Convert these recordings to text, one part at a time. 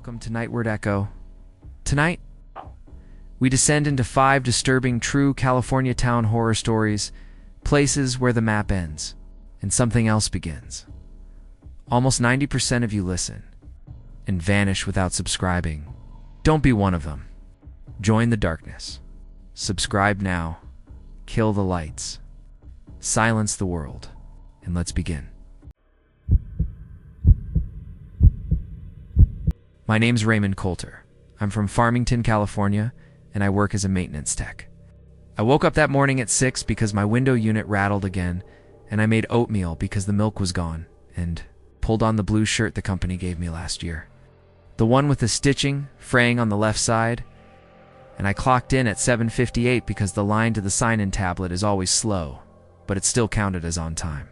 welcome to Nightward Echo. Tonight, we descend into 5 disturbing true California town horror stories, places where the map ends and something else begins. Almost 90% of you listen and vanish without subscribing. Don't be one of them. Join the darkness. Subscribe now. Kill the lights. Silence the world. And let's begin. My name's Raymond Coulter. I'm from Farmington, California, and I work as a maintenance tech. I woke up that morning at 6 because my window unit rattled again, and I made oatmeal because the milk was gone, and pulled on the blue shirt the company gave me last year. The one with the stitching, fraying on the left side, and I clocked in at 7:58 because the line to the sign-in tablet is always slow, but it still counted as on time.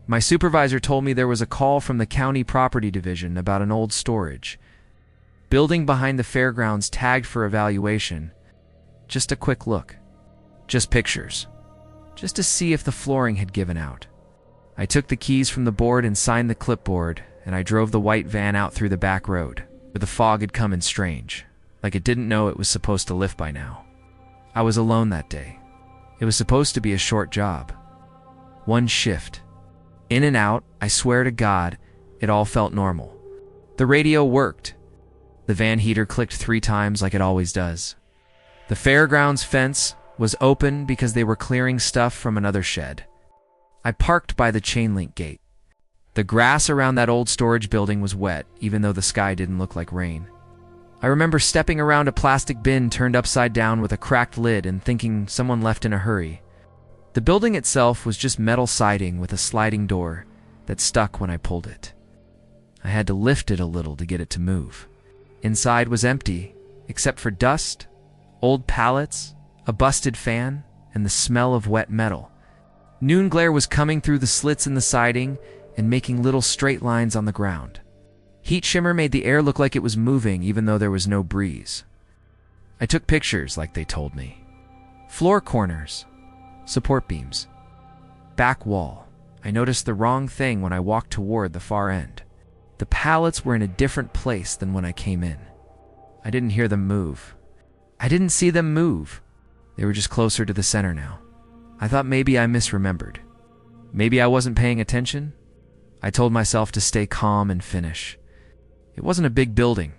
My supervisor told me there was a call from the county property division about an old storage building behind the fairgrounds tagged for evaluation. Just a quick look. Just pictures. Just to see if the flooring had given out. I took the keys from the board and signed the clipboard, and I drove the white van out through the back road, where the fog had come in strange, like it didn't know it was supposed to lift by now. I was alone that day. It was supposed to be a short job. One shift. In and out, I swear to God, it all felt normal. The radio worked. The van heater clicked 3 times like it always does. The fairgrounds fence was open because they were clearing stuff from another shed. I parked by the chain link gate. The grass around that old storage building was wet, even though the sky didn't look like rain. I remember stepping around a plastic bin turned upside down with a cracked lid and thinking someone left in a hurry. The building itself was just metal siding with a sliding door that stuck when I pulled it. I had to lift it a little to get it to move. Inside was empty, except for dust, old pallets, a busted fan, and the smell of wet metal. Noon glare was coming through the slits in the siding and making little straight lines on the ground. Heat shimmer made the air look like it was moving even though there was no breeze. I took pictures like they told me. Floor corners, support beams, back wall. I noticed the wrong thing when I walked toward the far end. The pallets were in a different place than when I came in. I didn't hear them move. I didn't see them move. They were just closer to the center now. I thought maybe I misremembered. Maybe I wasn't paying attention. I told myself to stay calm and finish. It wasn't a big building.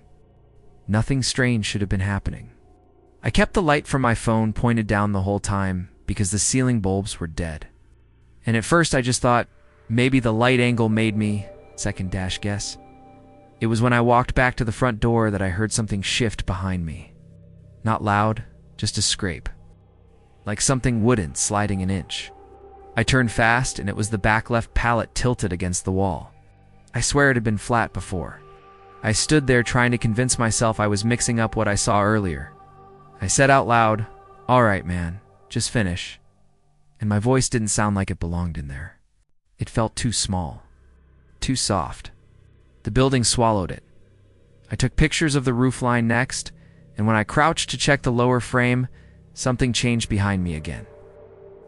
Nothing strange should have been happening. I kept the light from my phone pointed down the whole time because the ceiling bulbs were dead. And at first I just thought maybe the light angle made me second guess. It was when I walked back to the front door that I heard something shift behind me. Not loud, just a scrape. Like something wooden sliding an inch. I turned fast and it was the back left pallet tilted against the wall. I swear it had been flat before. I stood there trying to convince myself I was mixing up what I saw earlier. I said out loud, "All right, man, just finish." And my voice didn't sound like it belonged in there. It felt too small. Too soft. The building swallowed it. I took pictures of the roofline next, and when I crouched to check the lower frame, something changed behind me again.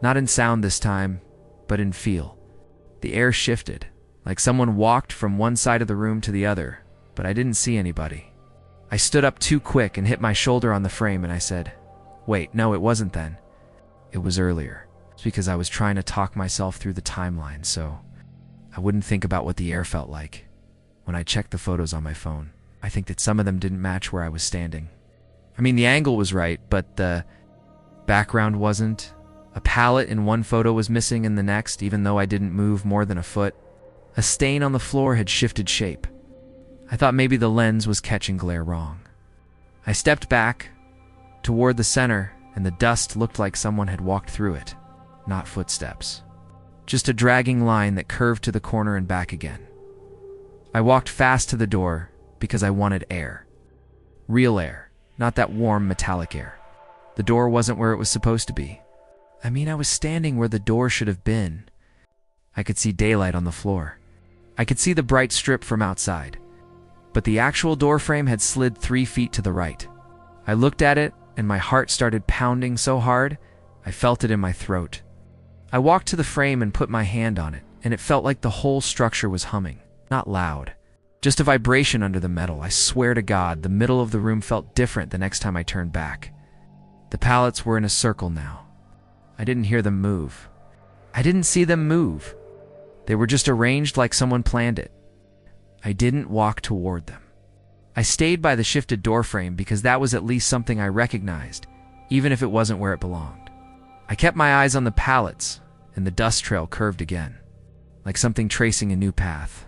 Not in sound this time, but in feel. The air shifted, like someone walked from one side of the room to the other, but I didn't see anybody. I stood up too quick and hit my shoulder on the frame, and I said, "Wait, no, it wasn't then. It was earlier." It's because I was trying to talk myself through the timeline, so I wouldn't think about what the air felt like. When I checked the photos on my phone, I think that some of them didn't match where I was standing. I mean, the angle was right, but the background wasn't. A pallet in one photo was missing in the next, even though I didn't move more than a foot. A stain on the floor had shifted shape. I thought maybe the lens was catching glare wrong. I stepped back toward the center, and the dust looked like someone had walked through it. Not footsteps. Just a dragging line that curved to the corner and back again. I walked fast to the door because I wanted air. Real air, not that warm metallic air. The door wasn't where it was supposed to be. I mean, I was standing where the door should have been. I could see daylight on the floor. I could see the bright strip from outside. But the actual door frame had slid 3 feet to the right. I looked at it, and my heart started pounding so hard, I felt it in my throat. I walked to the frame and put my hand on it, and it felt like the whole structure was humming. Not loud, Just a vibration under the metal. I swear to God, the middle of the room felt different the next time I turned back. The pallets were in a circle now. I didn't hear them move. I didn't see them move. They were just arranged like someone planned it. I didn't walk toward them. I stayed by the shifted doorframe because that was at least something I recognized, even if it wasn't where it belonged. I kept my eyes on the pallets, and the dust trail curved again, like something tracing a new path.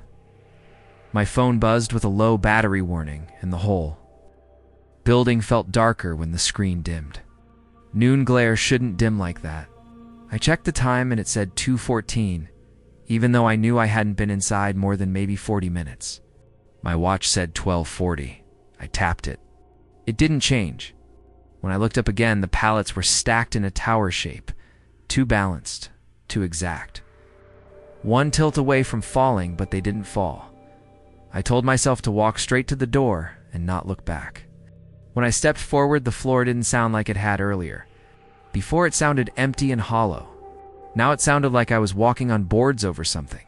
My phone buzzed with a low battery warning, and the whole building felt darker when the screen dimmed. Noon glare shouldn't dim like that. I checked the time and it said 2:14, even though I knew I hadn't been inside more than maybe 40 minutes. My watch said 12:40. I tapped it. It didn't change. When I looked up again, the pallets were stacked in a tower shape, too balanced, too exact. One tilt away from falling, but they didn't fall. I told myself to walk straight to the door and not look back. When I stepped forward, the floor didn't sound like it had earlier. Before, it sounded empty and hollow. Now it sounded like I was walking on boards over something.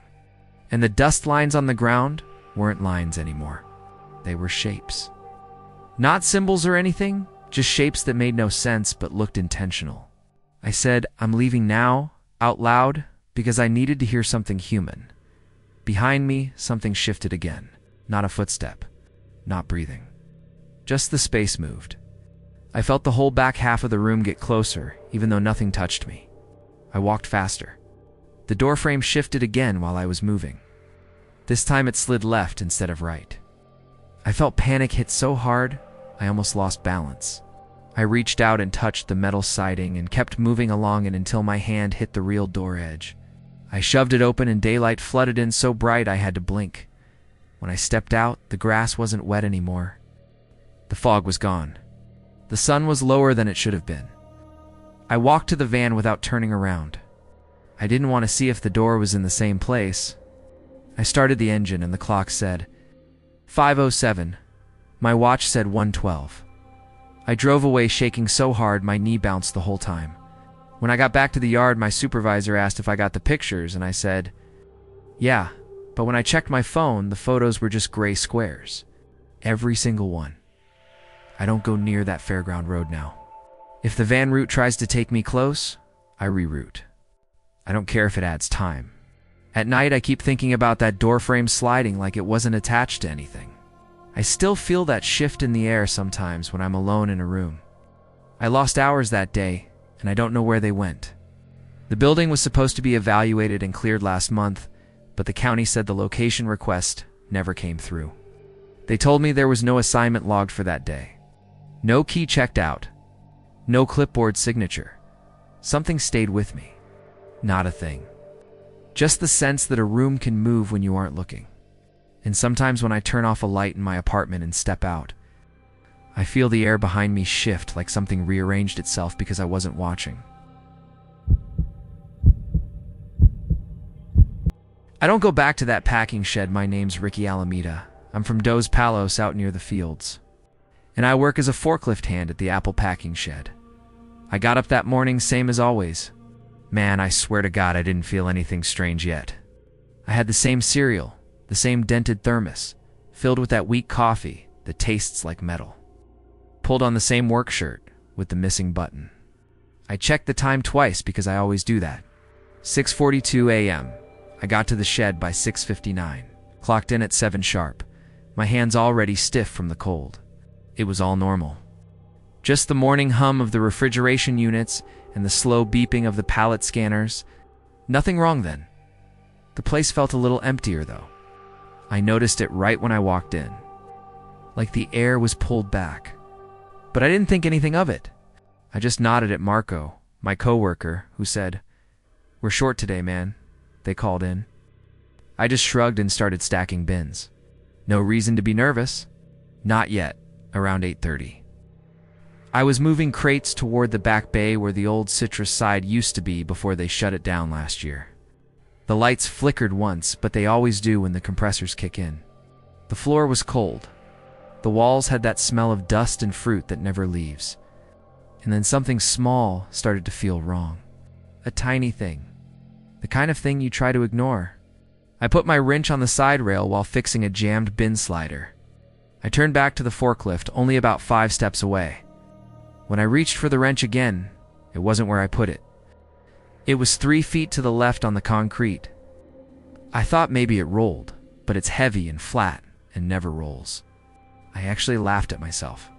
And the dust lines on the ground weren't lines anymore. They were shapes. Not symbols or anything, just shapes that made no sense but looked intentional. I said, "I'm leaving now," out loud, because I needed to hear something human. Behind me, something shifted again. Not a footstep. Not breathing. Just the space moved. I felt the whole back half of the room get closer, even though nothing touched me. I walked faster. The doorframe shifted again while I was moving. This time it slid left instead of right. I felt panic hit so hard, I almost lost balance. I reached out and touched the metal siding and kept moving along it until my hand hit the real door edge. I shoved it open and daylight flooded in so bright I had to blink. When I stepped out, the grass wasn't wet anymore. The fog was gone. The sun was lower than it should have been. I walked to the van without turning around. I didn't want to see if the door was in the same place. I started the engine and the clock said 5:07. My watch said 1:12. I drove away shaking so hard my knee bounced the whole time. When I got back to the yard, my supervisor asked if I got the pictures, and I said, "Yeah," but when I checked my phone, the photos were just gray squares. Every single one. I don't go near that fairground road now. If the van route tries to take me close, I reroute. I don't care if it adds time. At night, I keep thinking about that doorframe sliding like it wasn't attached to anything. I still feel that shift in the air sometimes when I'm alone in a room. I lost hours that day, and I don't know where they went. The building was supposed to be evaluated and cleared last month, but the county said the location request never came through. They told me there was no assignment logged for that day. No key checked out. No clipboard signature. Something stayed with me. Not a thing. Just the sense that a room can move when you aren't looking. And sometimes when I turn off a light in my apartment and step out, I feel the air behind me shift like something rearranged itself because I wasn't watching. I don't go back to that packing shed. My name's Ricky Alameda. I'm from Dos Palos out near the fields. And I work as a forklift hand at the Apple packing shed. I got up that morning same as always. Man, I swear to God I didn't feel anything strange yet. I had the same cereal, the same dented thermos, filled with that weak coffee that tastes like metal. Pulled on the same work shirt with the missing button. I checked the time twice because I always do that. 6:42 a.m. I got to the shed by 6:59. Clocked in at 7 sharp. My hands already stiff from the cold. It was all normal. Just the morning hum of the refrigeration units and the slow beeping of the pallet scanners. Nothing wrong then. The place felt a little emptier though. I noticed it right when I walked in. Like the air was pulled back. But I didn't think anything of it. I just nodded at Marco, my coworker, who said, "We're short today, man," they called in. I just shrugged and started stacking bins. No reason to be nervous. Not yet, around 8:30. I was moving crates toward the back bay where the old citrus side used to be before they shut it down last year. The lights flickered once, but they always do when the compressors kick in. The floor was cold. The walls had that smell of dust and fruit that never leaves. And then something small started to feel wrong. A tiny thing. The kind of thing you try to ignore. I put my wrench on the side rail while fixing a jammed bin slider. I turned back to the forklift, only about 5 steps away. When I reached for the wrench again, it wasn't where I put it. It was 3 feet to the left on the concrete. I thought maybe it rolled, but it's heavy and flat and never rolls. I actually laughed at myself.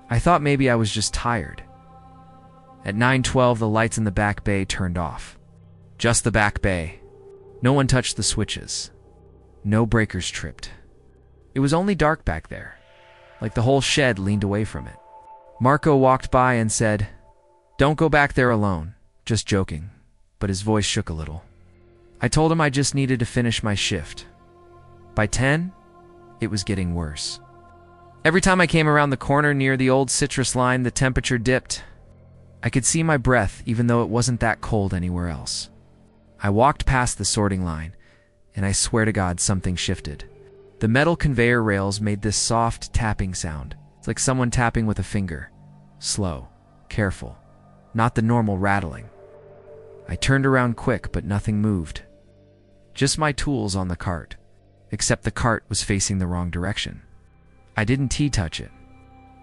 I thought maybe I was just tired. At 9:12, the lights in the back bay turned off. Just the back bay. No one touched the switches. No breakers tripped. It was only dark back there, like the whole shed leaned away from it. Marco walked by and said, "Don't go back there alone." Just joking, but his voice shook a little. I told him I just needed to finish my shift. By 10, it was getting worse. Every time I came around the corner near the old citrus line, the temperature dipped. I could see my breath even though it wasn't that cold anywhere else. I walked past the sorting line, and I swear to God something shifted. The metal conveyor rails made this soft tapping sound. It's like someone tapping with a finger. Slow, careful, not the normal rattling. I turned around quick, but nothing moved. Just my tools on the cart, except the cart was facing the wrong direction. I didn't touch it.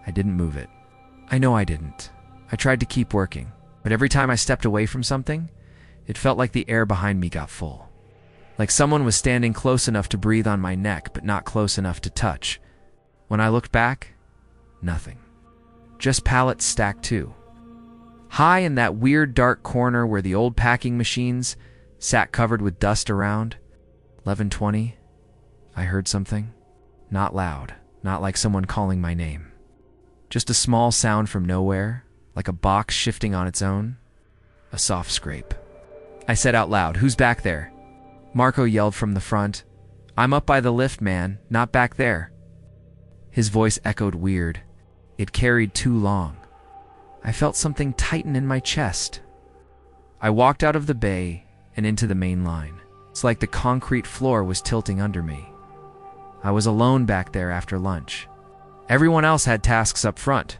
I didn't move it. I know I didn't. I tried to keep working, but every time I stepped away from something, it felt like the air behind me got full. Like someone was standing close enough to breathe on my neck, but not close enough to touch. When I looked back, nothing. Just pallets stacked too. High in that weird dark corner where the old packing machines sat covered with dust around. 11:20, I heard something. Not loud, not like someone calling my name. Just a small sound from nowhere, like a box shifting on its own. A soft scrape. I said out loud, "Who's back there?" Marco yelled from the front, "I'm up by the lift, man, not back there." His voice echoed weird. It carried too long. I felt something tighten in my chest. I walked out of the bay and into the main line. It's like the concrete floor was tilting under me. I was alone back there after lunch. Everyone else had tasks up front.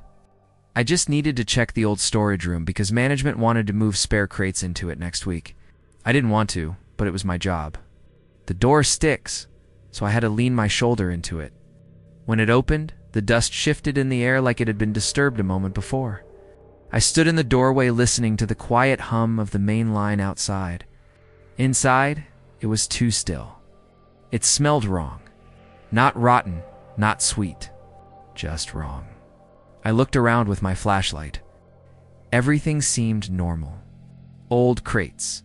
I just needed to check the old storage room because management wanted to move spare crates into it next week. I didn't want to, but it was my job. The door sticks, so I had to lean my shoulder into it. When it opened, the dust shifted in the air like it had been disturbed a moment before. I stood in the doorway listening to the quiet hum of the main line outside. Inside, it was too still. It smelled wrong. Not rotten, not sweet. Just wrong. I looked around with my flashlight. Everything seemed normal. Old crates.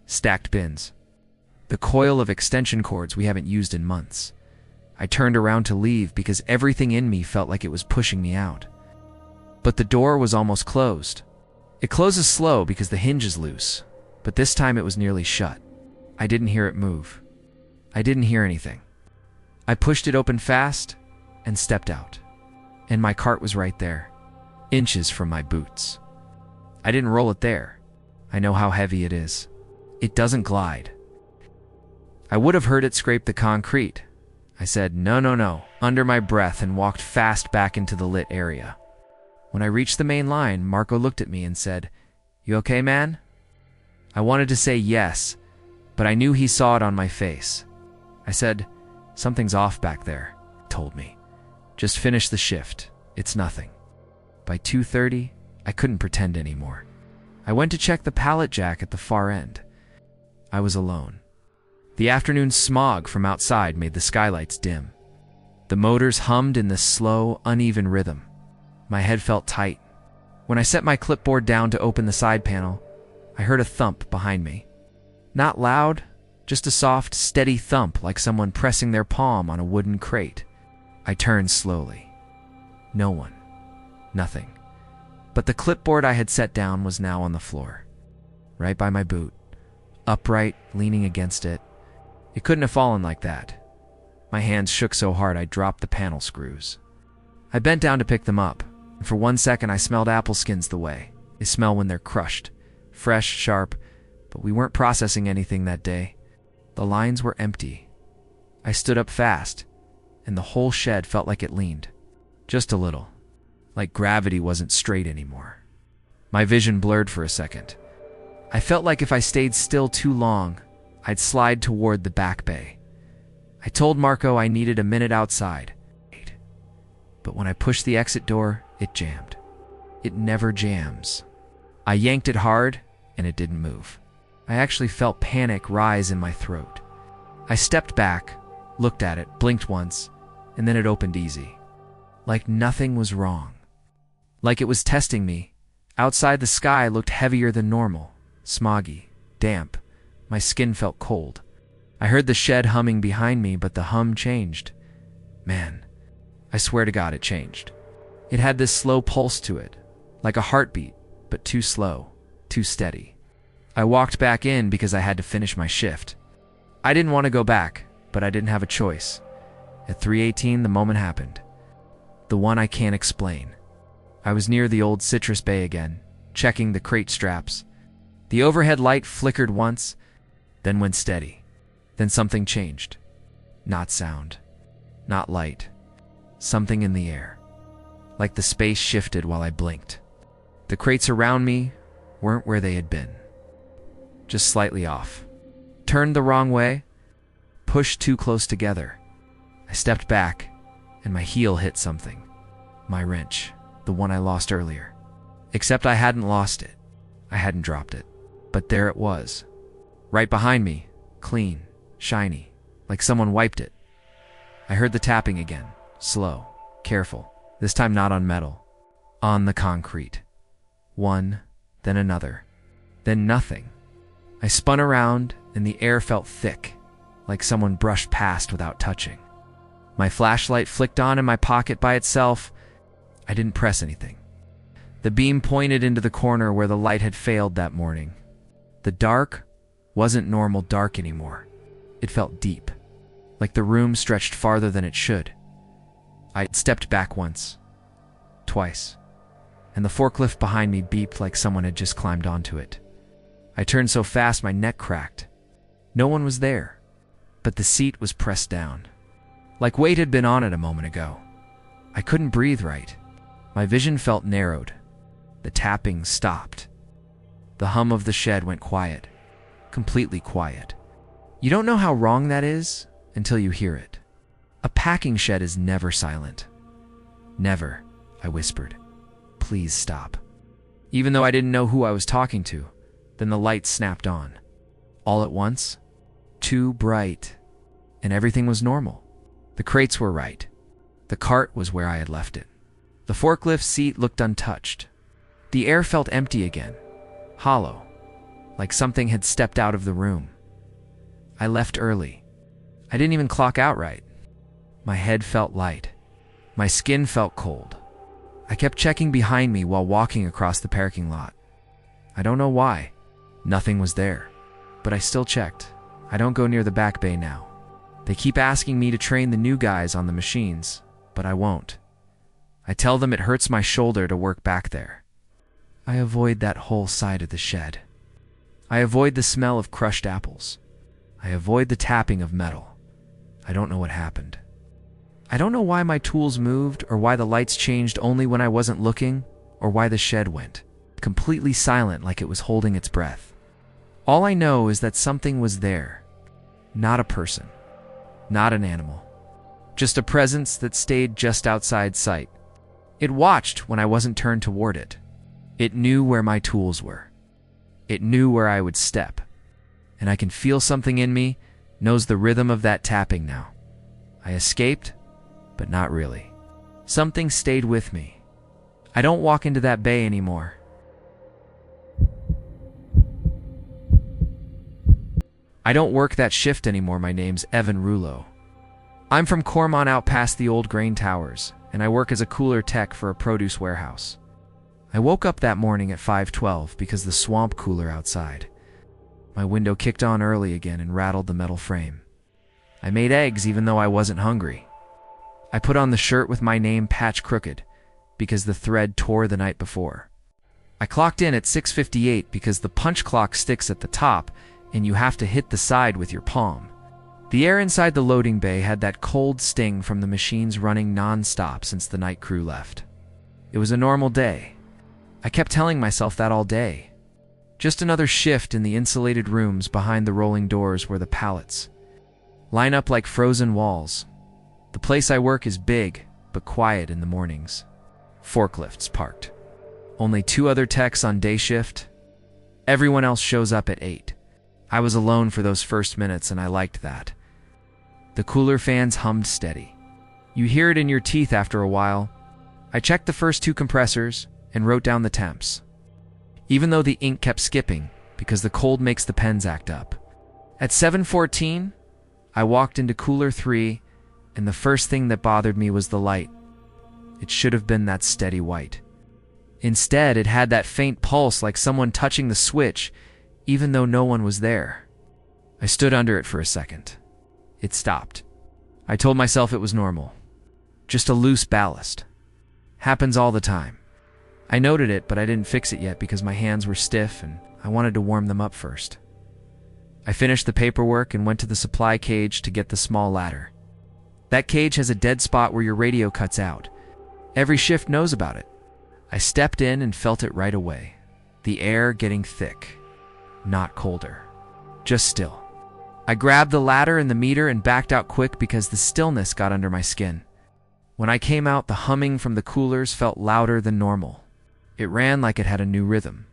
Stacked bins. The coil of extension cords we haven't used in months. I turned around to leave because everything in me felt like it was pushing me out. But the door was almost closed. It closes slow because the hinge is loose, but this time it was nearly shut. I didn't hear it move. I didn't hear anything. I pushed it open fast and stepped out. And my cart was right there, inches from my boots. I didn't roll it there. I know how heavy it is. It doesn't glide. I would have heard it scrape the concrete. I said, no, under my breath and walked fast back into the lit area. When I reached the main line, Marco looked at me and said, "You okay, man?" I wanted to say yes, but I knew he saw it on my face. I said, "Something's off back there," he told me. "Just finish the shift. It's nothing." By 2:30, I couldn't pretend anymore. I went to check the pallet jack at the far end. I was alone. The afternoon smog from outside made the skylights dim. The motors hummed in this slow, uneven rhythm. My head felt tight. When I set my clipboard down to open the side panel, I heard a thump behind me. Not loud, just a soft, steady thump like someone pressing their palm on a wooden crate. I turned slowly. No one. Nothing. But the clipboard I had set down was now on the floor, right by my boot, upright, leaning against it. It couldn't have fallen like that. My hands shook so hard I dropped the panel screws. I bent down to pick them up, and for 1 second I smelled apple skins the way they smell when they're crushed. Fresh, sharp, but we weren't processing anything that day. The lines were empty. I stood up fast, and the whole shed felt like it leaned. Just a little. Like gravity wasn't straight anymore. My vision blurred for a second. I felt like if I stayed still too long, I'd slide toward the back bay. I told Marco I needed a minute outside. But when I pushed the exit door, it jammed. It never jams. I yanked it hard, and it didn't move. I actually felt panic rise in my throat. I stepped back, looked at it, blinked once, and then it opened easy. Like nothing was wrong. Like it was testing me. Outside, the sky looked heavier than normal, smoggy, damp. My skin felt cold. I heard the shed humming behind me, but the hum changed. Man, I swear to God it changed. It had this slow pulse to it, like a heartbeat, but too slow, too steady. I walked back in because I had to finish my shift. I didn't want to go back, but I didn't have a choice. At 3:18, the moment happened. The one I can't explain. I was near the old citrus bay again, checking the crate straps. The overhead light flickered once, then went steady. Then something changed. Not sound, not light. Something in the air. Like the space shifted while I blinked. The crates around me weren't where they had been. Just slightly off. Turned the wrong way, pushed too close together. I stepped back, and my heel hit something. My wrench, the one I lost earlier. Except I hadn't lost it. I hadn't dropped it. But there it was. Right behind me, clean, shiny, like someone wiped it. I heard the tapping again, slow, careful, this time not on metal, on the concrete. One, then another, then nothing. I spun around, and the air felt thick, like someone brushed past without touching. My flashlight flicked on in my pocket by itself. I didn't press anything. The beam pointed into the corner where the light had failed that morning. The dark wasn't normal dark anymore. It felt deep, like the room stretched farther than it should. I stepped back once, twice, and the forklift behind me beeped like someone had just climbed onto it. I turned so fast my neck cracked. No one was there, but the seat was pressed down, like weight had been on it a moment ago. I couldn't breathe right. My vision felt narrowed. The tapping stopped. The hum of the shed went quiet, completely quiet. You don't know how wrong that is until you hear it. A packing shed is never silent. Never, I whispered. Please stop. Even though I didn't know who I was talking to, then the light snapped on. All at once, too bright, and everything was normal. The crates were right. The cart was where I had left it. The forklift seat looked untouched. The air felt empty again, hollow, like something had stepped out of the room. I left early. I didn't even clock out right. My head felt light. My skin felt cold. I kept checking behind me while walking across the parking lot. I don't know why. Nothing was there. But I still checked. I don't go near the back bay now. They keep asking me to train the new guys on the machines, but I won't. I tell them it hurts my shoulder to work back there. I avoid that whole side of the shed. I avoid the smell of crushed apples. I avoid the tapping of metal. I don't know what happened. I don't know why my tools moved, or why the lights changed only when I wasn't looking, or why the shed went completely silent like it was holding its breath. All I know is that something was there. Not a person. Not an animal. Just a presence that stayed just outside sight. It watched when I wasn't turned toward it. It knew where my tools were. It knew where I would step. And I can feel something in me, knows the rhythm of that tapping now. I escaped, but not really. Something stayed with me. I don't walk into that bay anymore. I don't work that shift anymore. My name's Evan Rouleau. I'm from Cormont out past the old grain towers, and I work as a cooler tech for a produce warehouse. I woke up that morning at 5:12 because the swamp cooler outside. My window kicked on early again and rattled the metal frame. I made eggs even though I wasn't hungry. I put on the shirt with my name patch crooked because the thread tore the night before. I clocked in at 6:58 because the punch clock sticks at the top and you have to hit the side with your palm. The air inside the loading bay had that cold sting from the machines running non-stop since the night crew left. It was a normal day. I kept telling myself that all day. Just another shift in the insulated rooms behind the rolling doors where the pallets line up like frozen walls. The place I work is big, but quiet in the mornings. Forklifts parked. Only 2 other techs on day shift. Everyone else shows up at 8. I was alone for those first minutes, and I liked that. The cooler fans hummed steady. You hear it in your teeth after a while. I checked the first 2 compressors and wrote down the temps, even though the ink kept skipping because the cold makes the pens act up. At 7:14, I walked into cooler 3, and the first thing that bothered me was the light. It should have been that steady white. Instead, it had that faint pulse like someone touching the switch, even though no one was there. I stood under it for a second. It stopped. I told myself it was normal. Just a loose ballast. Happens all the time. I noted it, but I didn't fix it yet because my hands were stiff and I wanted to warm them up first. I finished the paperwork and went to the supply cage to get the small ladder. That cage has a dead spot where your radio cuts out. Every shift knows about it. I stepped in and felt it right away. The air getting thick. Not colder. Just still. I grabbed the ladder and the meter and backed out quick because the stillness got under my skin. When I came out, the humming from the coolers felt louder than normal. It ran like it had a new rhythm.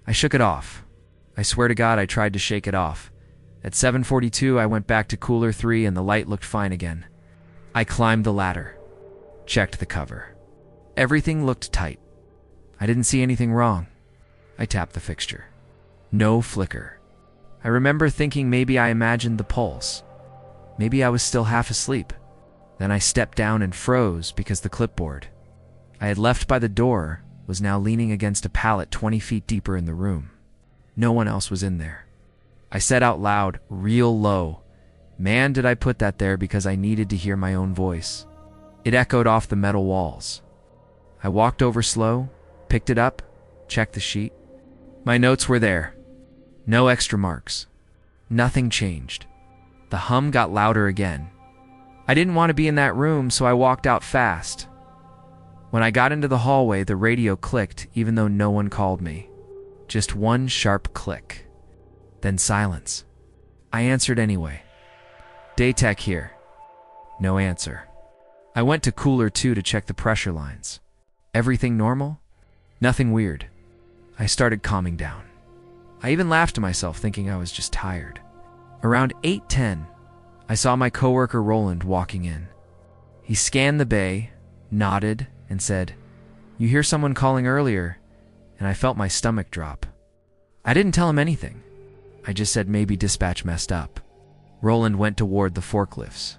I shook it off. I swear to God I tried to shake it off. At 7:42, I went back to cooler 3 and the light looked fine again. I climbed the ladder. Checked the cover. Everything looked tight. I didn't see anything wrong. I tapped the fixture. No flicker. I remember thinking maybe I imagined the pulse. Maybe I was still half asleep. Then I stepped down and froze because the clipboard I had left by the door was now leaning against a pallet 20 feet deeper in the room. No one else was in there. I said out loud, real low, "Man, did I put that there because I needed to hear my own voice." It echoed off the metal walls. I walked over slow, picked it up, checked the sheet. My notes were there. No extra marks. Nothing changed. The hum got louder again. I didn't want to be in that room, so I walked out fast. When I got into the hallway, the radio clicked even though no one called me. Just one sharp click. Then silence. I answered anyway. "Daytech here." No answer. I went to cooler 2 to check the pressure lines. Everything normal? Nothing weird. I started calming down. I even laughed to myself, thinking I was just tired. Around 8:10, I saw my coworker Roland walking in. He scanned the bay, nodded, and said, "You hear someone calling earlier?" And I felt my stomach drop. I didn't tell him anything. I just said maybe dispatch messed up. Roland went toward the forklifts.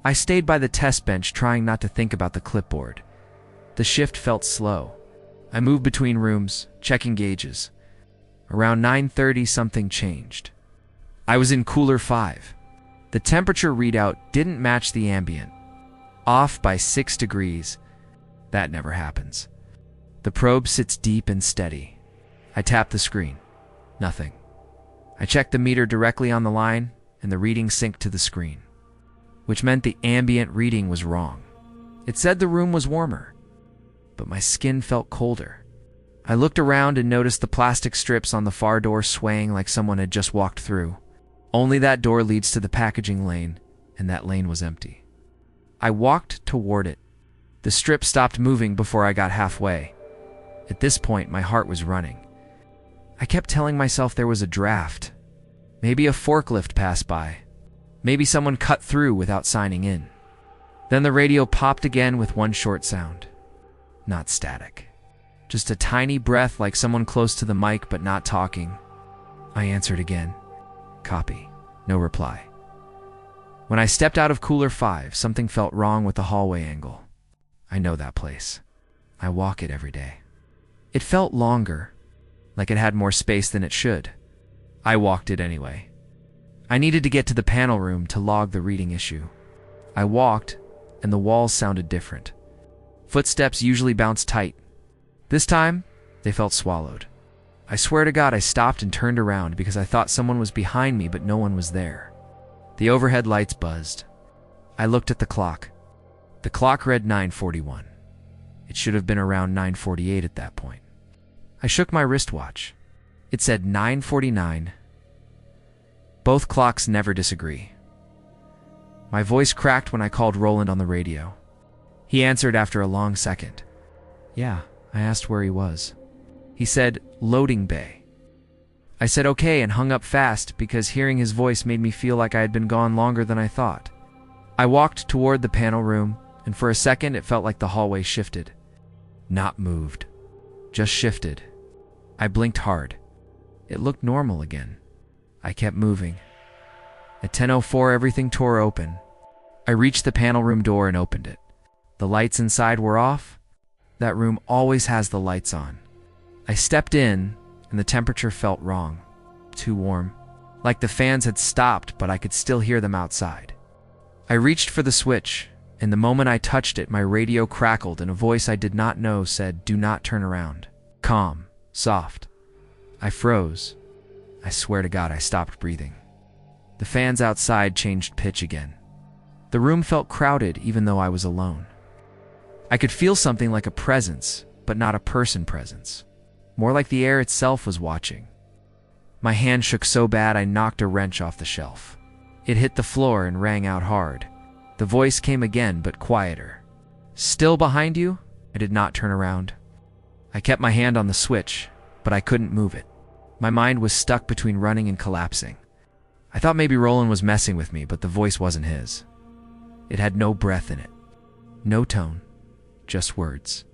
I stayed by the test bench, trying not to think about the clipboard. The shift felt slow. I moved between rooms, checking gauges. Around 9:30, something changed. I was in cooler 5. The temperature readout didn't match the ambient. Off by 6 degrees. That never happens. The probe sits deep and steady. I tapped the screen. Nothing. I checked the meter directly on the line, and the reading synced to the screen, which meant the ambient reading was wrong. It said the room was warmer, but my skin felt colder. I looked around and noticed the plastic strips on the far door swaying like someone had just walked through. Only that door leads to the packaging lane, and that lane was empty. I walked toward it. The strip stopped moving before I got halfway. At this point, my heart was running. I kept telling myself there was a draft. Maybe a forklift passed by. Maybe someone cut through without signing in. Then the radio popped again with one short sound. Not static. Just a tiny breath like someone close to the mic but not talking. I answered again. Copy. No reply. When I stepped out of cooler 5, something felt wrong with the hallway angle. I know that place. I walk it every day. It felt longer, like it had more space than it should. I walked it anyway. I needed to get to the panel room to log the reading issue. I walked, and the walls sounded different. Footsteps usually bounced tight. This time, they felt swallowed. I swear to God I stopped and turned around because I thought someone was behind me, but no one was there. The overhead lights buzzed. I looked at the clock. The clock read 9:41. It should have been around 9:48 at that point. I shook my wristwatch. It said 9:49. Both clocks never disagree. My voice cracked when I called Roland on the radio. He answered after a long second. Yeah, I asked where he was. He said, loading bay. I said okay and hung up fast because hearing his voice made me feel like I had been gone longer than I thought. I walked toward the panel room, and for a second it felt like the hallway shifted. Not moved. Just shifted. I blinked hard. It looked normal again. I kept moving. At 10:04, everything tore open. I reached the panel room door and opened it. The lights inside were off. That room always has the lights on. I stepped in, and the temperature felt wrong. Too warm. Like the fans had stopped, but I could still hear them outside. I reached for the switch, and the moment I touched it, my radio crackled and a voice I did not know said, "Do not turn around." Calm, soft. I froze. I swear to God, I stopped breathing. The fans outside changed pitch again. The room felt crowded even though I was alone. I could feel something like a presence, but not a person presence. More like the air itself was watching. My hand shook so bad I knocked a wrench off the shelf. It hit the floor and rang out hard. The voice came again, but quieter. "Still behind you?" I did not turn around. I kept my hand on the switch, but I couldn't move it. My mind was stuck between running and collapsing. I thought maybe Roland was messing with me, but the voice wasn't his. It had no breath in it. No tone. Just words.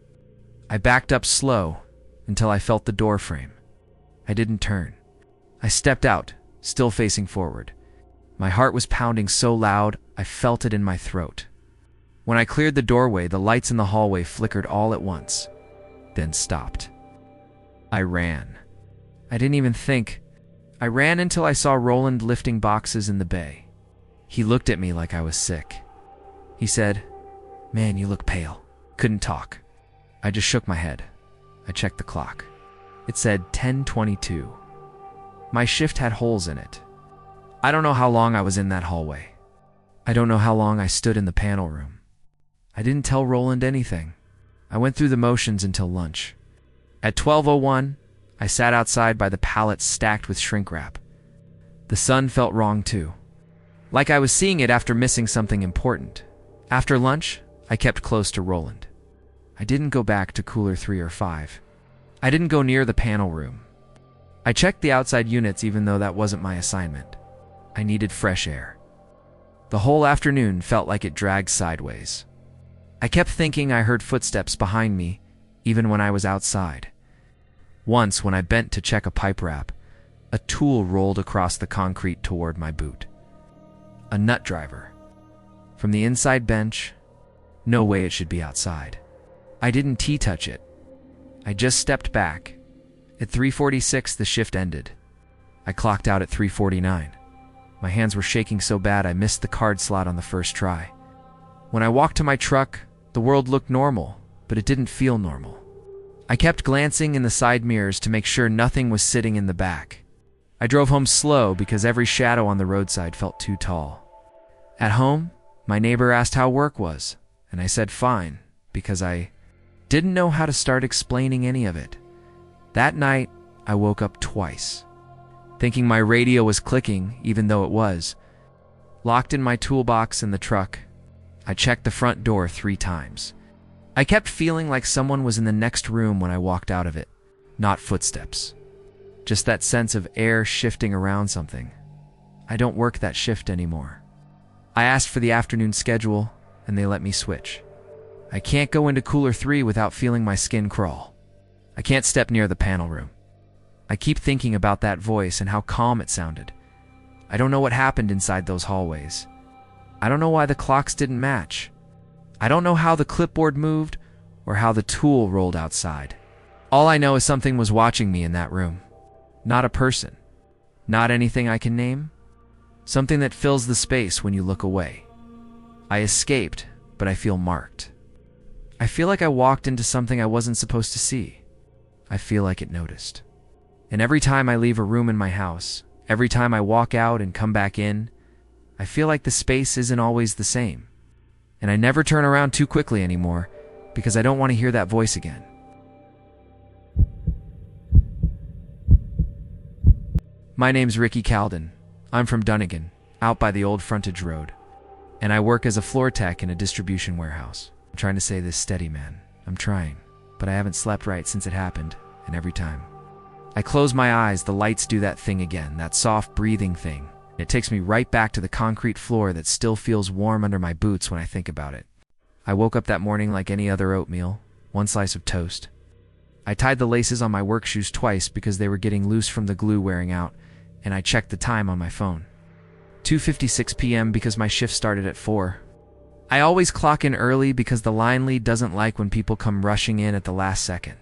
I backed up slow until I felt the door frame. I didn't turn. I stepped out, still facing forward. My heart was pounding so loud, I felt it in my throat. When I cleared the doorway, the lights in the hallway flickered all at once, then stopped. I ran. I didn't even think. I ran until I saw Roland lifting boxes in the bay. He looked at me like I was sick. He said, "Man, you look pale." Couldn't talk. I just shook my head. I checked the clock. It said 10:22. My shift had holes in it. I don't know how long I was in that hallway. I don't know how long I stood in the panel room. I didn't tell Roland anything. I went through the motions until lunch. At 12:01, I sat outside by the pallets stacked with shrink wrap. The sun felt wrong too. Like I was seeing it after missing something important. After lunch, I kept close to Roland. I didn't go back to cooler 3 or 5. I didn't go near the panel room. I checked the outside units even though that wasn't my assignment. I needed fresh air. The whole afternoon felt like it dragged sideways. I kept thinking I heard footsteps behind me, even when I was outside. Once, when I bent to check a pipe wrap, a tool rolled across the concrete toward my boot. A nut driver. From the inside bench, no way it should be outside. I didn't T-touch it. I just stepped back. At 3:46, the shift ended. I clocked out at 3:49. My hands were shaking so bad I missed the card slot on the first try. When I walked to my truck, the world looked normal, but it didn't feel normal. I kept glancing in the side mirrors to make sure nothing was sitting in the back. I drove home slow because every shadow on the roadside felt too tall. At home, my neighbor asked how work was, and I said fine, because I didn't know how to start explaining any of it. That night, I woke up twice, thinking my radio was clicking, even though it was. Locked in my toolbox in the truck, I checked the front door 3 times. I kept feeling like someone was in the next room when I walked out of it. Not footsteps. Just that sense of air shifting around something. I don't work that shift anymore. I asked for the afternoon schedule, and they let me switch. I can't go into cooler 3 without feeling my skin crawl. I can't step near the panel room. I keep thinking about that voice and how calm it sounded. I don't know what happened inside those hallways. I don't know why the clocks didn't match. I don't know how the clipboard moved or how the tool rolled outside. All I know is something was watching me in that room. Not a person. Not anything I can name. Something that fills the space when you look away. I escaped, but I feel marked. I feel like I walked into something I wasn't supposed to see. I feel like it noticed. And every time I leave a room in my house, every time I walk out and come back in, I feel like the space isn't always the same. And I never turn around too quickly anymore because I don't want to hear that voice again. My name's Ricky Calden. I'm from Dunnigan, out by the old frontage road. And I work as a floor tech in a distribution warehouse. I'm trying to say this steady, man. I'm trying. But I haven't slept right since it happened, and every time. I close my eyes, the lights do that thing again, that soft breathing thing. It takes me right back to the concrete floor that still feels warm under my boots when I think about it. I woke up that morning like any other oatmeal, one slice of toast. I tied the laces on my work shoes twice because they were getting loose from the glue wearing out, and I checked the time on my phone. 2:56 p.m. because my shift started at 4. I always clock in early because the line lead doesn't like when people come rushing in at the last second.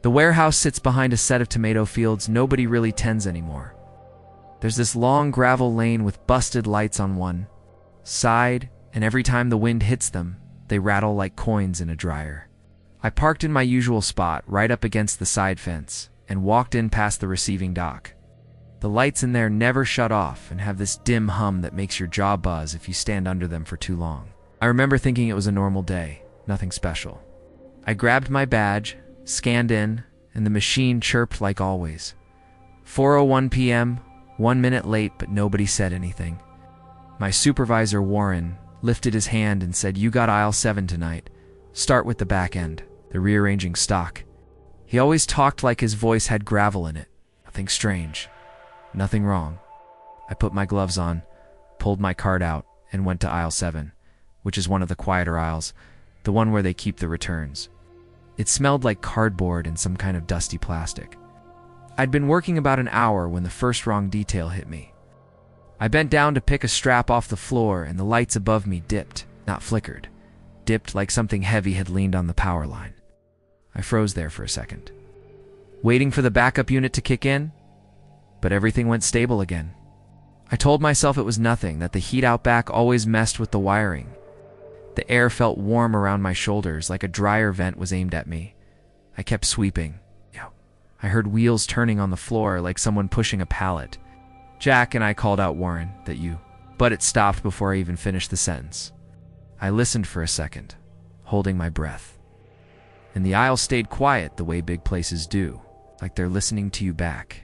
The warehouse sits behind a set of tomato fields nobody really tends anymore. There's this long gravel lane with busted lights on one side, and every time the wind hits them, they rattle like coins in a dryer. I parked in my usual spot, right up against the side fence, and walked in past the receiving dock. The lights in there never shut off and have this dim hum that makes your jaw buzz if you stand under them for too long. I remember thinking it was a normal day, nothing special. I grabbed my badge, scanned in, and the machine chirped like always. 4:01 p.m., 1 minute late, but nobody said anything. My supervisor, Warren, lifted his hand and said, "You got aisle 7 tonight. Start with the back end, the rearranging stock." He always talked like his voice had gravel in it. Nothing strange. Nothing wrong. I put my gloves on, pulled my card out, and went to aisle 7, which is one of the quieter aisles, the one where they keep the returns. It smelled like cardboard and some kind of dusty plastic. I'd been working about an hour when the first wrong detail hit me. I bent down to pick a strap off the floor, and the lights above me dipped, not flickered. Dipped like something heavy had leaned on the power line. I froze there for a second, waiting for the backup unit to kick in, but everything went stable again. I told myself it was nothing, that the heat out back always messed with the wiring. The air felt warm around my shoulders, like a dryer vent was aimed at me. I kept sweeping. I heard wheels turning on the floor like someone pushing a pallet. "Jack," and I called out Warren, "that you..." But it stopped before I even finished the sentence. I listened for a second, holding my breath. And the aisle stayed quiet the way big places do, like they're listening to you back.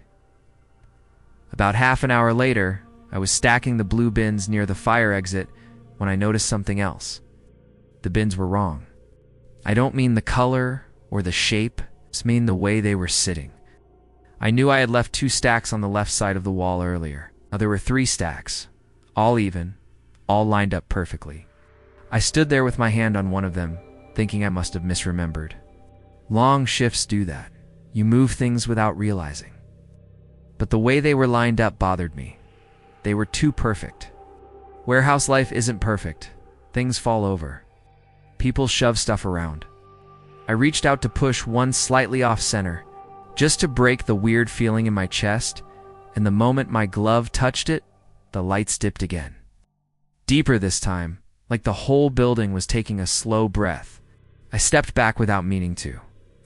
About half an hour later, I was stacking the blue bins near the fire exit when I noticed something else. The bins were wrong. I don't mean the color or the shape, I just mean the way they were sitting. I knew I had left 2 stacks on the left side of the wall earlier. Now there were 3 stacks, all even, all lined up perfectly. I stood there with my hand on one of them, thinking I must have misremembered. Long shifts do that. You move things without realizing. But the way they were lined up bothered me. They were too perfect. Warehouse life isn't perfect. Things fall over. People shove stuff around. I reached out to push one slightly off center, just to break the weird feeling in my chest, and the moment my glove touched it, the lights dipped again. Deeper this time, like the whole building was taking a slow breath. I stepped back without meaning to.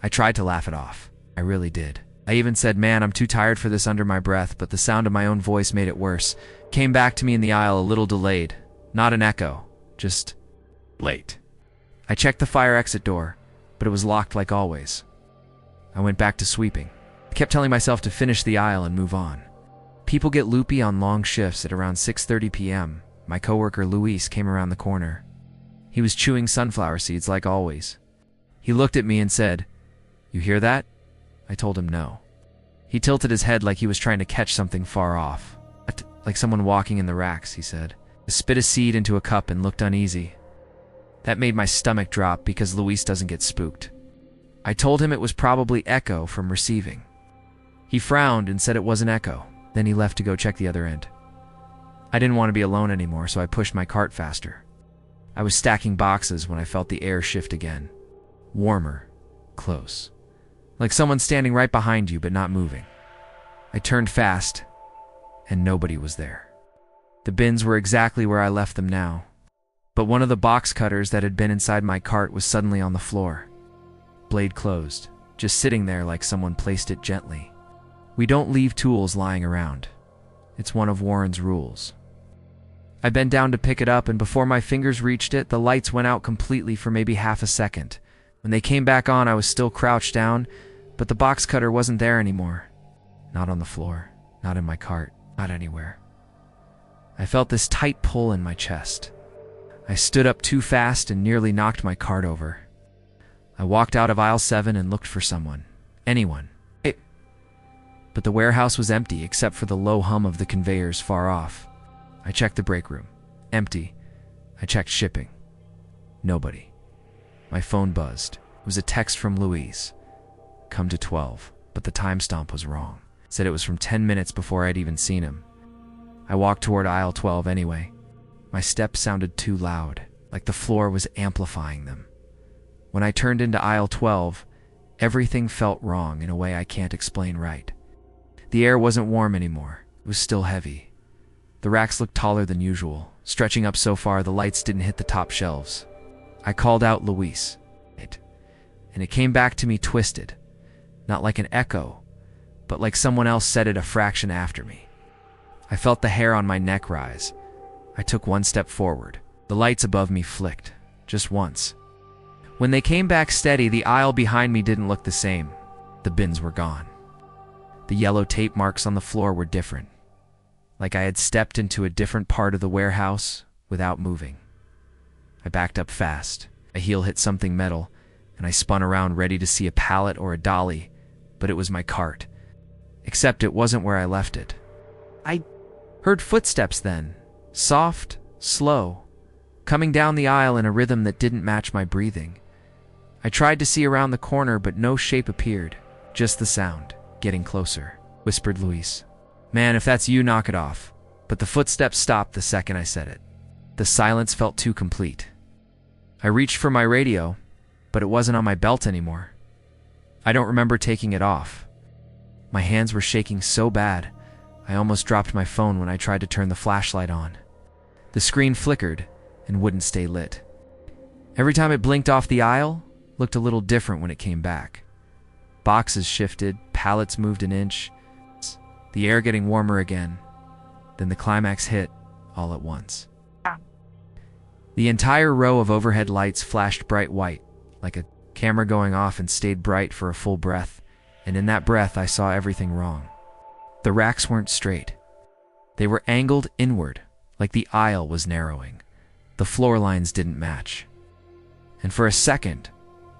I tried to laugh it off. I really did. I even said, "Man, I'm too tired for this," under my breath, but the sound of my own voice made it worse. Came back to me in the aisle a little delayed. Not an echo, just late. I checked the fire exit door, but it was locked like always. I went back to sweeping. I kept telling myself to finish the aisle and move on. People get loopy on long shifts. At around 6:30 p.m., my coworker Luis came around the corner. He was chewing sunflower seeds like always. He looked at me and said, "You hear that?" I told him no. He tilted his head like he was trying to catch something far off. "Like someone walking in the racks," he said. He spit a seed into a cup and looked uneasy. That made my stomach drop because Luis doesn't get spooked. I told him it was probably echo from receiving. He frowned and said it wasn't echo. Then he left to go check the other end. I didn't want to be alone anymore, so I pushed my cart faster. I was stacking boxes when I felt the air shift again. Warmer. Close. Like someone standing right behind you but not moving. I turned fast, and nobody was there. The bins were exactly where I left them now. But one of the box cutters that had been inside my cart was suddenly on the floor. Blade closed, just sitting there like someone placed it gently. We don't leave tools lying around. It's one of Warren's rules. I bent down to pick it up, and before my fingers reached it, the lights went out completely for maybe half a second. When they came back on, I was still crouched down, but the box cutter wasn't there anymore. Not on the floor. Not in my cart, not anywhere. I felt this tight pull in my chest. I stood up too fast and nearly knocked my cart over. I walked out of aisle 7 and looked for someone. Anyone. But the warehouse was empty except for the low hum of the conveyors far off. I checked the break room. Empty. I checked shipping. Nobody. My phone buzzed. It was a text from Louise. Come to 12, but the time stamp was wrong. It said it was from 10 minutes before I'd even seen him. I walked toward aisle 12 anyway. My steps sounded too loud, like the floor was amplifying them. When I turned into aisle 12, everything felt wrong in a way I can't explain right. The air wasn't warm anymore. It was still heavy. The racks looked taller than usual, stretching up so far the lights didn't hit the top shelves. I called out Luis, and it came back to me twisted, not like an echo, but like someone else said it a fraction after me. I felt the hair on my neck rise. I took one step forward. The lights above me flicked, just once. When they came back steady, the aisle behind me didn't look the same. The bins were gone. The yellow tape marks on the floor were different, like I had stepped into a different part of the warehouse without moving. I backed up fast. A heel hit something metal, and I spun around ready to see a pallet or a dolly, but it was my cart. Except it wasn't where I left it. I heard footsteps then, soft, slow, coming down the aisle in a rhythm that didn't match my breathing. I tried to see around the corner, but no shape appeared, just the sound. Getting closer, whispered Luis. Man, if that's you, knock it off. But the footsteps stopped the second I said it. The silence felt too complete. I reached for my radio, but it wasn't on my belt anymore. I don't remember taking it off. My hands were shaking so bad, I almost dropped my phone when I tried to turn the flashlight on. The screen flickered and wouldn't stay lit. Every time it blinked off the aisle, looked a little different when it came back. Boxes shifted, pallets moved an inch, the air getting warmer again. Then the climax hit, all at once. The entire row of overhead lights flashed bright white, like a camera going off, and stayed bright for a full breath, and in that breath I saw everything wrong. The racks weren't straight. They were angled inward, like the aisle was narrowing. The floor lines didn't match. And for a second,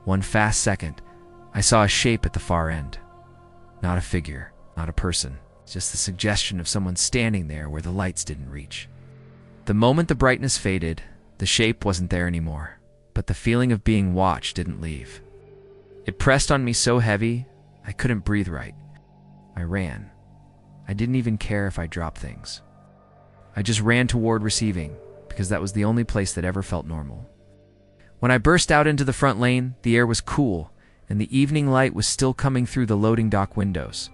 one fast second, I saw a shape at the far end. Not a figure, not a person, just the suggestion of someone standing there where the lights didn't reach. The moment the brightness faded, the shape wasn't there anymore, but the feeling of being watched didn't leave. It pressed on me so heavy, I couldn't breathe right. I ran. I didn't even care if I dropped things. I just ran toward receiving, because that was the only place that ever felt normal. When I burst out into the front lane, the air was cool, and the evening light was still coming through the loading dock windows.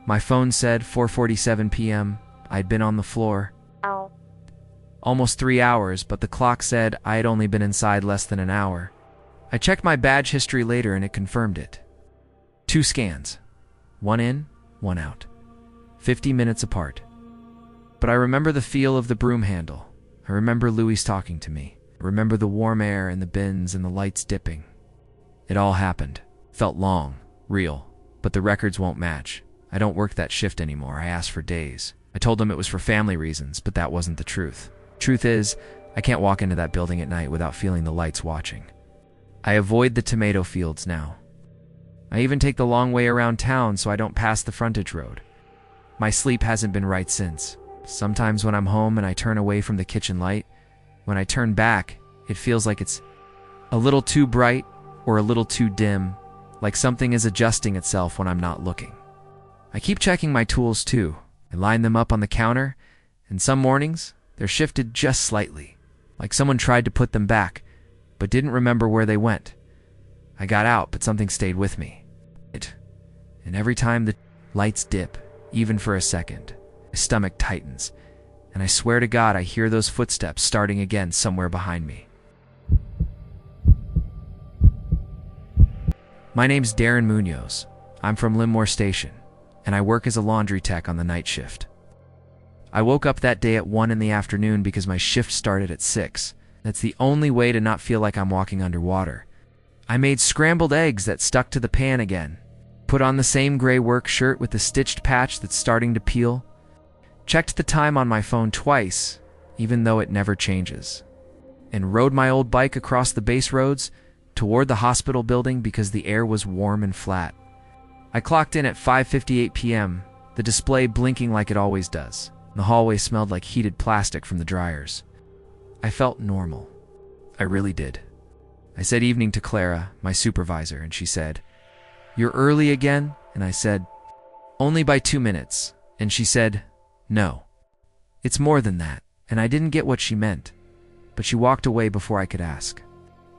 My phone said 4:47 p.m. I'd been on the floor. Almost 3 hours, but the clock said I had only been inside less than an hour. I checked my badge history later and it confirmed it. 2 scans. 1 in, 1 out. 50 minutes apart. But I remember the feel of the broom handle. I remember Louis talking to me. I remember the warm air and the bins and the lights dipping. It all happened. Felt long, real, but the records won't match. I don't work that shift anymore. I asked for days. I told them it was for family reasons, but that wasn't the truth. Truth is, I can't walk into that building at night without feeling the lights watching. I avoid the tomato fields now. I even take the long way around town so I don't pass the frontage road. My sleep hasn't been right since. Sometimes when I'm home and I turn away from the kitchen light, when I turn back, it feels like it's a little too bright or a little too dim, like something is adjusting itself when I'm not looking. I keep checking my tools too. I line them up on the counter, and some mornings, they're shifted just slightly, like someone tried to put them back, but didn't remember where they went. I got out, but something stayed with me. And every time the lights dip, even for a second, my stomach tightens, and I swear to God I hear those footsteps starting again somewhere behind me. My name's Darren Munoz. I'm from Livermore Station, and I work as a laundry tech on the night shift. I woke up that day at 1 in the afternoon because my shift started at 6. That's the only way to not feel like I'm walking underwater. I made scrambled eggs that stuck to the pan again. put on the same gray work shirt with the stitched patch that's starting to peel. Checked the time on my phone twice, even though it never changes. And rode my old bike across the base roads toward the hospital building because the air was warm and flat. I clocked in at 5:58 p.m., the display blinking like it always does. The hallway smelled like heated plastic from the dryers. I felt normal. I really did. I said evening to Clara, my supervisor, and she said, "You're early again?" And I said, "Only by 2 minutes." And she said, "No. It's more than that." And I didn't get what she meant, but she walked away before I could ask.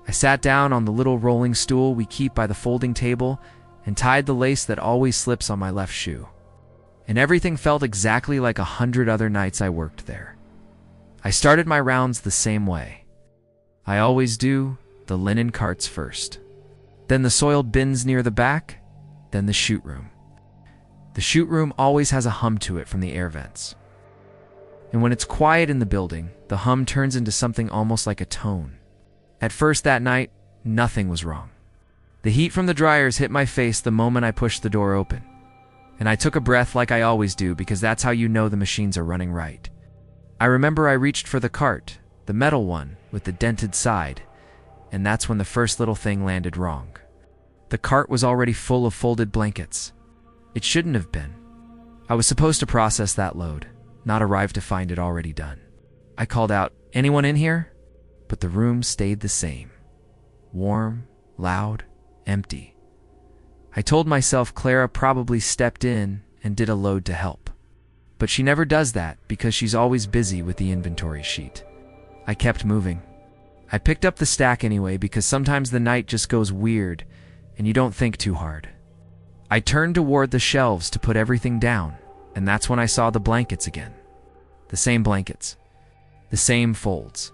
I sat down on the little rolling stool we keep by the folding table and tied the lace that always slips on my left shoe. And everything felt exactly like 100 other nights I worked there. I started my rounds the same way. I always do, the linen carts first. Then the soiled bins near the back, then the chute room. The chute room always has a hum to it from the air vents. And when it's quiet in the building, the hum turns into something almost like a tone. At first that night, nothing was wrong. The heat from the dryers hit my face the moment I pushed the door open. And I took a breath like I always do because that's how you know the machines are running right. I remember I reached for the cart, the metal one with the dented side, and that's when the first little thing landed wrong. The cart was already full of folded blankets. It shouldn't have been. I was supposed to process that load, not arrive to find it already done. I called out, "Anyone in here?" But the room stayed the same. Warm, loud, empty. I told myself Clara probably stepped in and did a load to help. But she never does that because she's always busy with the inventory sheet. I kept moving. I picked up the stack anyway because sometimes the night just goes weird and you don't think too hard. I turned toward the shelves to put everything down, and that's when I saw the blankets again. The same blankets. The same folds.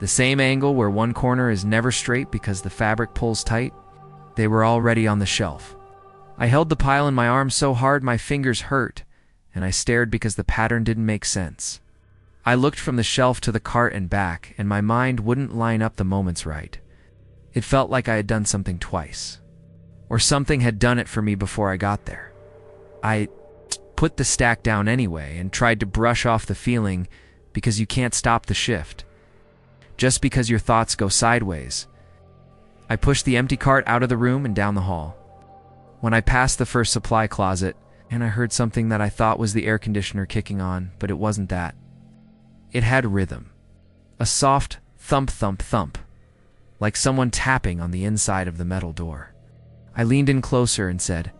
The same angle where one corner is never straight because the fabric pulls tight. They were already on the shelf. I held the pile in my arms so hard my fingers hurt, and I stared because the pattern didn't make sense. I looked from the shelf to the cart and back, and my mind wouldn't line up the moments right. It felt like I had done something twice. Or something had done it for me before I got there. I put the stack down anyway and tried to brush off the feeling because you can't stop the shift. Just because your thoughts go sideways. I pushed the empty cart out of the room and down the hall. When I passed the first supply closet, and I heard something that I thought was the air conditioner kicking on, but it wasn't that. It had rhythm. A soft thump thump thump, like someone tapping on the inside of the metal door. I leaned in closer and said,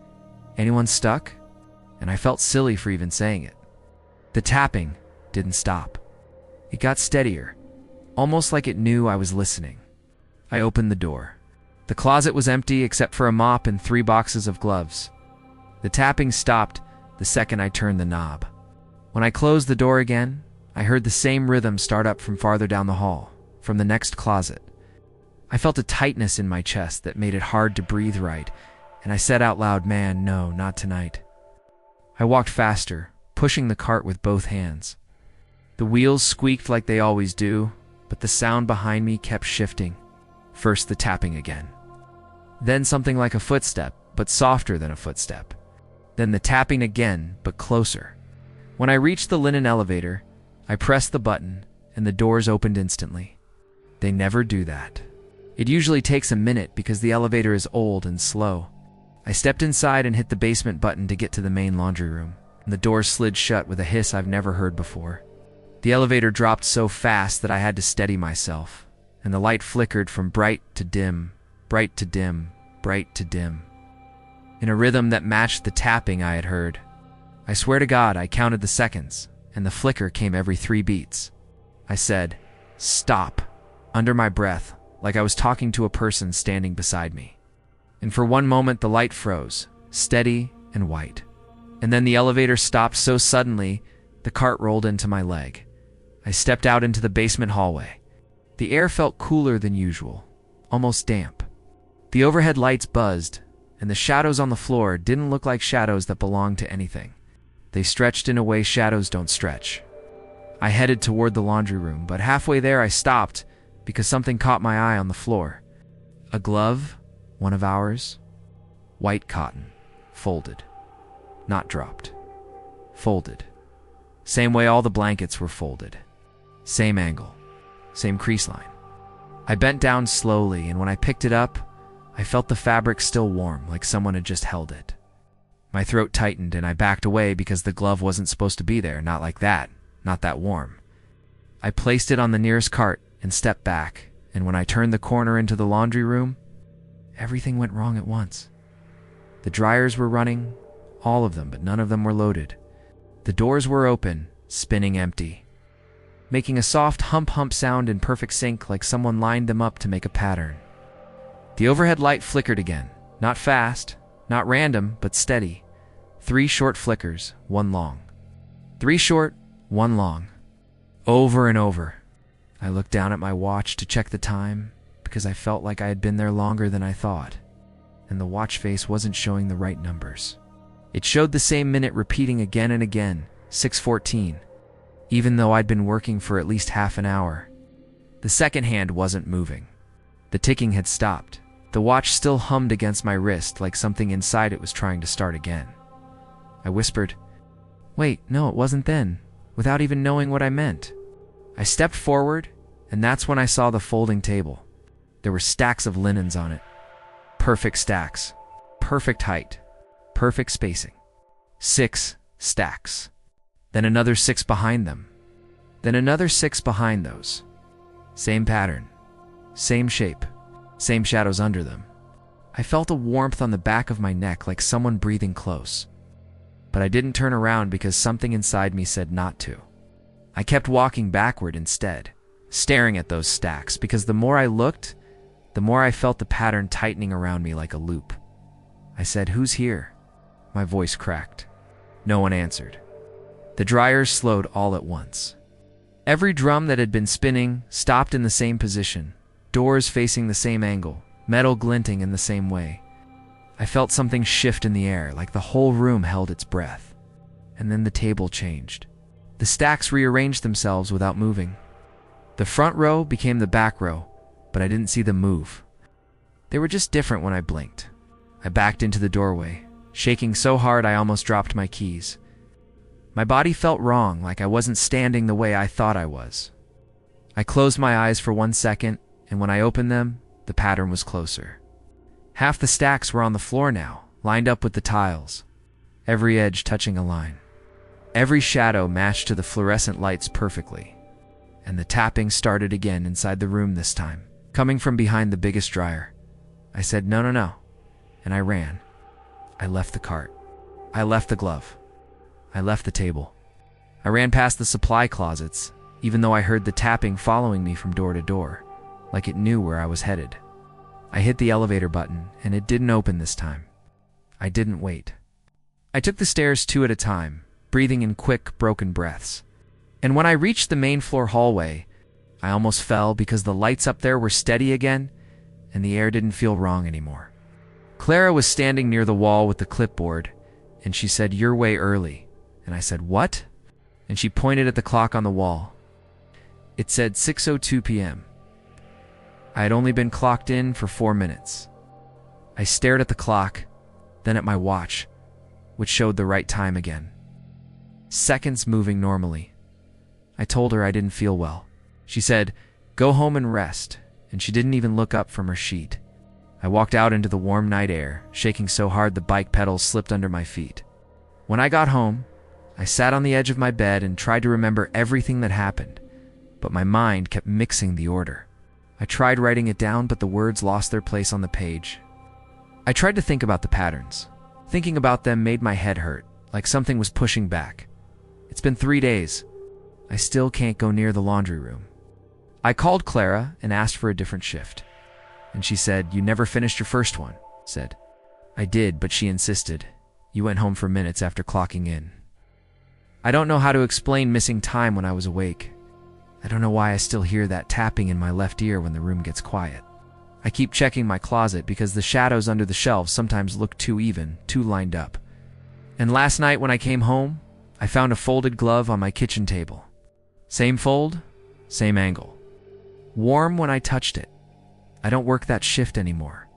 "Anyone stuck?" And I felt silly for even saying it. The tapping didn't stop. It got steadier, almost like it knew I was listening. I opened the door. The closet was empty except for a mop and 3 boxes of gloves. The tapping stopped the second I turned the knob. When I closed the door again, I heard the same rhythm start up from farther down the hall, from the next closet. I felt a tightness in my chest that made it hard to breathe right, and I said out loud, "Man, no, not tonight." I walked faster, pushing the cart with both hands. The wheels squeaked like they always do, but the sound behind me kept shifting. First the tapping again. Then something like a footstep, but softer than a footstep. Then the tapping again, but closer. When I reached the linen elevator, I pressed the button, and the doors opened instantly. They never do that. It usually takes a minute because the elevator is old and slow. I stepped inside and hit the basement button to get to the main laundry room, and the doors slid shut with a hiss I've never heard before. The elevator dropped so fast that I had to steady myself, and the light flickered from bright to dim, bright to dim, bright to dim, in a rhythm that matched the tapping I had heard. I swear to God, I counted the seconds, and the flicker came every 3 beats. I said, "Stop," under my breath, like I was talking to a person standing beside me. And for one moment the light froze, steady and white. And then the elevator stopped so suddenly, the cart rolled into my leg. I stepped out into the basement hallway. The air felt cooler than usual, almost damp. The overhead lights buzzed, and the shadows on the floor didn't look like shadows that belonged to anything. They stretched in a way shadows don't stretch. I headed toward the laundry room, but halfway there I stopped because something caught my eye on the floor. A glove, one of ours, white cotton. folded. Not dropped. Folded. Same way all the blankets were folded. Same angle. Same crease line. I bent down slowly, and when I picked it up, I felt the fabric still warm, like someone had just held it. My throat tightened, and I backed away because the glove wasn't supposed to be there, not like that, not that warm. I placed it on the nearest cart and stepped back, and when I turned the corner into the laundry room, everything went wrong at once. The dryers were running, all of them, but none of them were loaded. The doors were open, spinning empty, making a soft hump sound in perfect sync like someone lined them up to make a pattern. The overhead light flickered again, not fast, not random, but steady. 3 short flickers, 1 long. 3 short, 1 long. Over and over. I looked down at my watch to check the time because I felt like I had been there longer than I thought, and the watch face wasn't showing the right numbers. It showed the same minute repeating again and again, 6:14, even though I'd been working for at least half an hour. The second hand wasn't moving. The ticking had stopped. The watch still hummed against my wrist like something inside it was trying to start again. I whispered, "Wait, no, it wasn't then," without even knowing what I meant. I stepped forward, and that's when I saw the folding table. There were stacks of linens on it. Perfect stacks. Perfect height. Perfect spacing. 6 stacks. Then another 6 behind them. Then another 6 behind those. Same pattern. Same shape. Same shadows under them. I felt a warmth on the back of my neck like someone breathing close. But I didn't turn around because something inside me said not to. I kept walking backward instead, staring at those stacks because the more I looked, the more I felt the pattern tightening around me like a loop. I said, "Who's here?" My voice cracked. No one answered. The dryers slowed all at once. Every drum that had been spinning stopped in the same position, doors facing the same angle, metal glinting in the same way. I felt something shift in the air, like the whole room held its breath. And then the table changed. The stacks rearranged themselves without moving. The front row became the back row, but I didn't see them move. They were just different when I blinked. I backed into the doorway, shaking so hard I almost dropped my keys. My body felt wrong, like I wasn't standing the way I thought I was. I closed my eyes for 1 second, and when I opened them, the pattern was closer. Half the stacks were on the floor now, lined up with the tiles, every edge touching a line. Every shadow matched to the fluorescent lights perfectly. And the tapping started again inside the room this time, coming from behind the biggest dryer. I said, "No, no, no," and I ran. I left the cart. I left the glove. I left the table. I ran past the supply closets, even though I heard the tapping following me from door to door, like it knew where I was headed. I hit the elevator button, and it didn't open this time. I didn't wait. I took the stairs 2 at a time, breathing in quick, broken breaths. And when I reached the main floor hallway, I almost fell because the lights up there were steady again, and the air didn't feel wrong anymore. Clara was standing near the wall with the clipboard, and she said, "You're way early." And I said, "What?" And she pointed at the clock on the wall. It said 6:02 p.m. I had only been clocked in for 4 minutes. I stared at the clock, then at my watch, which showed the right time again. Seconds moving normally. I told her I didn't feel well. She said, "Go home and rest," and she didn't even look up from her sheet. I walked out into the warm night air, shaking so hard the bike pedals slipped under my feet. When I got home, I sat on the edge of my bed and tried to remember everything that happened, but my mind kept mixing the order. I tried writing it down, but the words lost their place on the page. I tried to think about the patterns. Thinking about them made my head hurt, like something was pushing back. It's been 3 days. I still can't go near the laundry room. I called Clara and asked for a different shift. And she said, "You never finished your first one," said. I did, but she insisted. "You went home for minutes after clocking in." I don't know how to explain missing time when I was awake. I don't know why I still hear that tapping in my left ear when the room gets quiet. I keep checking my closet because the shadows under the shelves sometimes look too even, too lined up. And last night when I came home, I found a folded glove on my kitchen table. Same fold, same angle. Warm when I touched it. I don't work that shift anymore.